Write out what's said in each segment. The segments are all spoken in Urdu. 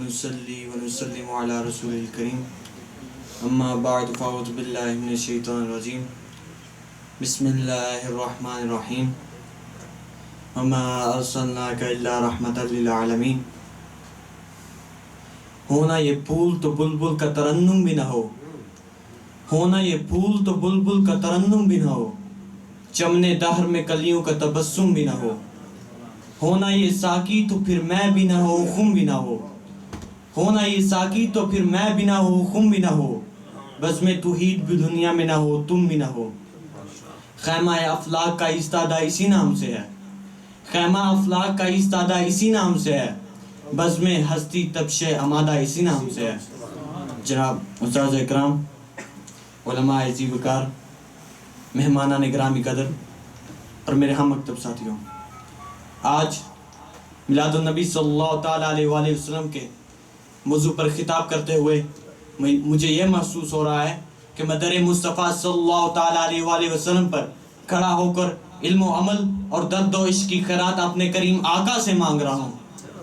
ونصلي ونسلم على رسول الكريم اما بعد فاعوذ بالله من الشیطان الرجیم بسم اللہ الرحمن الرحیم وما ارسلناک الا رحمتا للعالمین. ہونا یہ پھول تو بلبل کا ترنم بھی نہ ہو، ہونا یہ پھول تو بلبل کا ترنم بھی نہ ہو، چمنے دہر میں کلیوں کا تبسم بھی نہ ہو. ہونا یہ ساقی تو پھر میں بھی نہ ہو خم بھی نہ ہو، ہونا یہ ساقی تو پھر میں بھی نہ ہو خم بھی نہ ہو، بس میں توحید بھی دنیا میں نہ ہو تم بھی نہ ہو. خیمہ افلاک کا ایستادہ اسی نام سے ہے، خیمہ افلاک کا ایستادہ اسی نام سے ہے، بس میں ہستی تبش امادہ اسی نام سے ہے. جناب استاد اکرام، علماء عزیز وقار، مہمانان گرامی قدر اور میرے ہم مکتب ساتھیوں، آج میلاد النبی صلی اللہ تعالیٰ علیہ وآلہ وسلم کے موضوع پر خطاب کرتے ہوئے مجھے یہ محسوس ہو رہا ہے کہ میں در مصطفیٰ صلی اللہ تعالیٰ علیہ وآلہ وسلم پر کھڑا ہو کر علم و عمل اور درد و عشق کی خیرات اپنے کریم آقا سے مانگ رہا ہوں.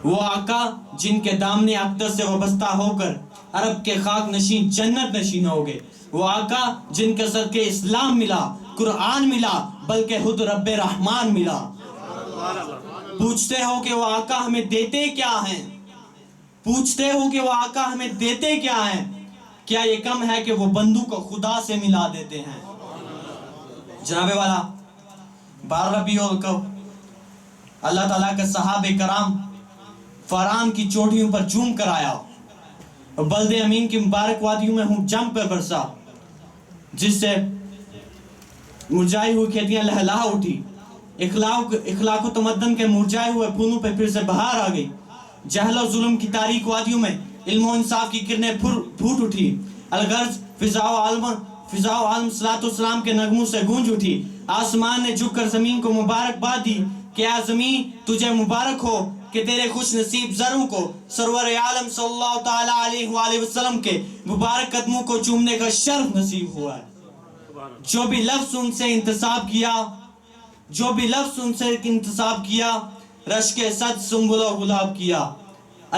وہ آقا جن کے دامن اقدس سے وابستہ ہو کر عرب کے خاک نشین جنت نشین ہو گئے. وہ آقا جن کے صدقے اسلام ملا، قرآن ملا، بلکہ خود رب رحمان ملا. پوچھتے ہو کہ وہ آقا ہمیں دیتے کیا ہیں، پوچھتے ہو کہ وہ آقا ہمیں دیتے کیا ہیں، کیا یہ کم ہے کہ وہ بندو کو خدا سے ملا دیتے ہیں. جناب والا 12 ربیع الاول اللہ تعالیٰ کے صحابہ کرام فاران کی چوٹیوں پر جھوم کر آیا اور بلد امین کی مبارک وادیوں میں ہوں جم پر برسا، جس سے مرجائی ہوئی کھیتیاں لہلا اٹھی، اخلاق و تمدن کے مرجائے ہوئے پھولوں پہ پھر سے بہار آ گئی. جہل و ظلم کی تاریک وادیوں میں علم و انصاف کی کرنیں پھوٹ اٹھی. الغرض فضا و عالم صلاۃ والسلام کے نغموں سے گونج اٹھی. آسمان نے جھک کر زمین کو مبارکباد دی کہ اے زمین تجھے مبارک ہو کہ تیرے خوش نصیب ذروں کو سرور عالم صلی اللہ تعالیٰ علیہ وآلہ وسلم کے مبارک قدموں کو چومنے کا شرف نصیب ہوا ہے. جو بھی لفظ ان سے انتصاب کیا، جو بھی لفظ ان سے انتصاب کیا، رشک صد سنبل و گلاب کیا.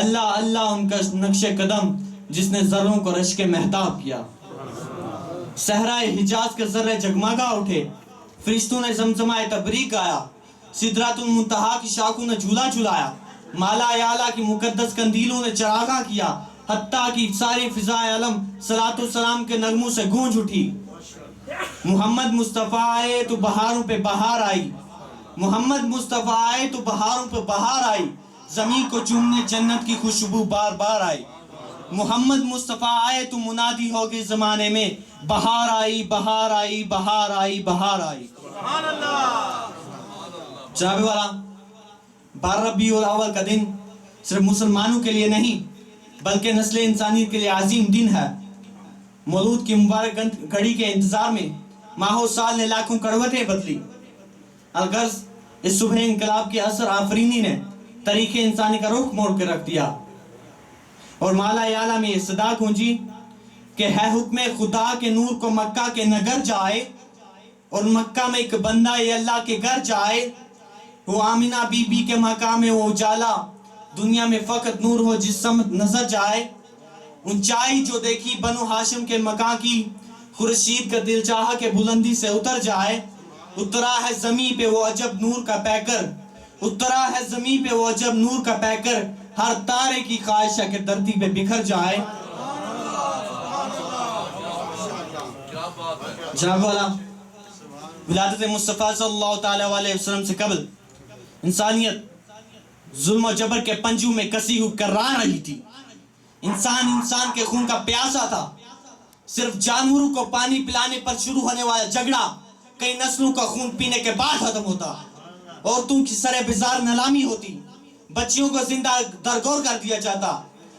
اللہ اللہ ان کا نقش قدم جس نے ذروں کو رشک مہتاب کیا. صحرائے حجاز کے ذرے جگمگا اٹھے، فرشتوں نے زمزمہ تبریک گایا، سدرۃ المنتہا کی شاخوں نے جھولا جھلایا، مالا اعلیٰ کی مقدس کندیلوں نے چراغاں کیا، حتیٰ کہ ساری فضائے عالم صلاۃ والسلام کے نغموں سے گونج اٹھی. محمد مصطفیٰ آئے تو بہاروں پہ بہار آئی، محمد مصطفیٰ آئے تو بہاروں پہ بہار آئی، زمین کو چومنے جنت کی خوشبو بار بار آئی. محمد مصطفیٰ آئے تو منادی ہوگی زمانے میں، بہار آئی بہار آئی بہار آئی بہار آئی. سبحان اللہ. جناب والا 12 ربیع الاول کا دن صرف مسلمانوں کے لیے نہیں بلکہ نسل انسانیت کے لیے عظیم دن ہے. مولود کی مبارک گھڑی کے انتظار میں ماہ و سال نے لاکھوں کڑوٹیں بدلی. الغرض اس صبح انقلاب کے اثر آفرینی نے تاریخ انسانی کا رخ موڑ کے رکھ دیا اور مالا اعلیٰ میں یہ صدا گونجی کہ ہے حکم خدا کے نور کو مکہ کے نگر جائے اور مکہ میں ایک بندہ یہ اللہ کے گھر جائے. وہ آمینہ بی بی کے مقام میں وہ اجالا، دنیا میں فقط نور ہو جس سمت نظر جائے. اونچائی جو دیکھی بنو ہاشم کے مکان کی، خورشید کا دل چاہا کہ بلندی سے اتر جائے. اترا ہے زمین پہ وہ عجب نور کا پیکر، اترا ہے زمین پہ وہ عجب نور کا پیکر، ہر تارے کی خواہش ہے کہ دھرتی پہ بکھر جائے. جناب والا ولادت مصطفیٰ صلی اللہ تعالیٰ علیہ وسلم سے قبل انسانیت ظلم و جبر کے پنجوں میں کسی ہوئی کرار رہی تھی. انسان کے خون کا پیاسا تھا. صرف جانوروں کو پانی پلانے پر شروع ہونے والا جھگڑا کئی نسلوں کا خون پینے کے بعد ختم ہوتا. عورتوں کی سرے بزار نیلامی ہوتی، بچیوں کو زندہ درگور کر دیا جاتا،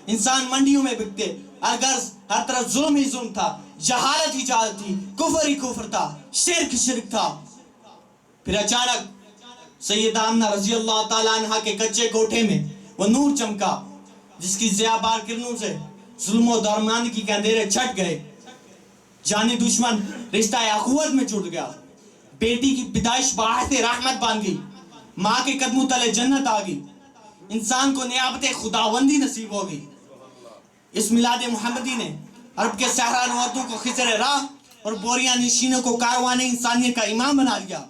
انسان منڈیوں میں بکتے. اگر ہر طرف ظلم ہی ظلم تھا، جہالت ہی جہالت تھی، کفر ہی کفر تھا، شرک شرک تھا. پھر اچانک سیدہ آمنہ رضی اللہ تعالیٰ عنہ کے کچے کوٹھے میں وہ نور چمکا جس کی ضیاء بار کرنوں سے ظلم و درمیانی کے اندھیرے چھٹ گئے. جانی دشمن رشتہ اخوت میں جڑ گیا. بیٹی کی پیدائش باعث رحمت بن گئی، ماں کے قدموں تلے جنت آ گئی. انسان کو نیابت خداوندی نصیب ہو گئی. اس میلاد محمدی نے عرب کے صحرا نوردوں کو خضر راہ اور بوریاں نشینوں کو کاروان انسانیت کا امام بنا دیا.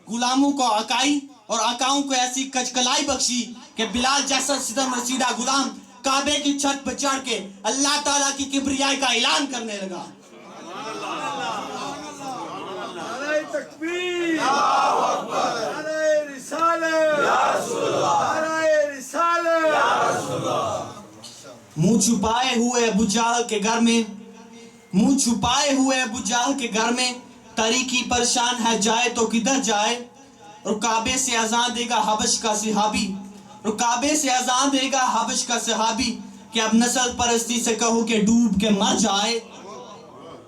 غلاموں کو عقائی اور عقاؤں کو ایسی کچکلائی بخشی کہ بلال جیسا ستم رسیدہ غلام کعبے کی چھت پر چڑھ کے اللہ تعالیٰ کی کبریائی کا اعلان کرنے لگا. نعرہ تکبیر، نعرہ رسالت، نعرہ رسالت. منہ چھپائے ہوئے ابو جہل کے گھر میں، منہ چھپائے ہوئے ابو جہل کے گھر میں، طریقی پریشان ہے جائے تو کدھر جائے. اور کعبے سے اذان دے گا حبش کا صحابی، اور کعبے سے اذان دے گا حبش کا صحابی کہ اب نسل پرستی سے کہو کہ ڈوب کے مر جائے.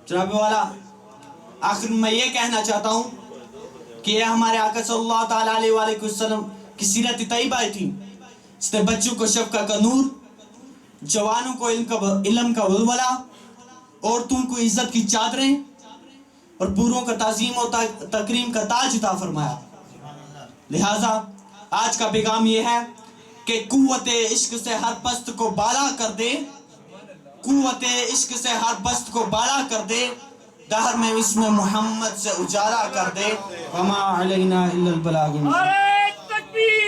جناب والا، آخر میں یہ کہنا چاہتا ہوں کہ یہ ہمارے آقا صلی اللہ تعالیٰ علیہ وآلہ وسلم کی سیرت طیبہ تھی. اس نے بچوں کو شفقت کا نور، جوانوں کو علم کا ولولہ، عورتوں کو عزت کی چادریں اور بوڑھوں کا تعظیم و تکریم کا تاج عطا فرمایا. لہٰذا آج کا پیغام یہ ہے کہ قوت عشق سے ہر پست کو بالا کر دے، قوت عشق سے ہر پست کو بالا کر دے، دہر میں اسم محمد سے اجالا کر دے. وما علینا الا البلاغ.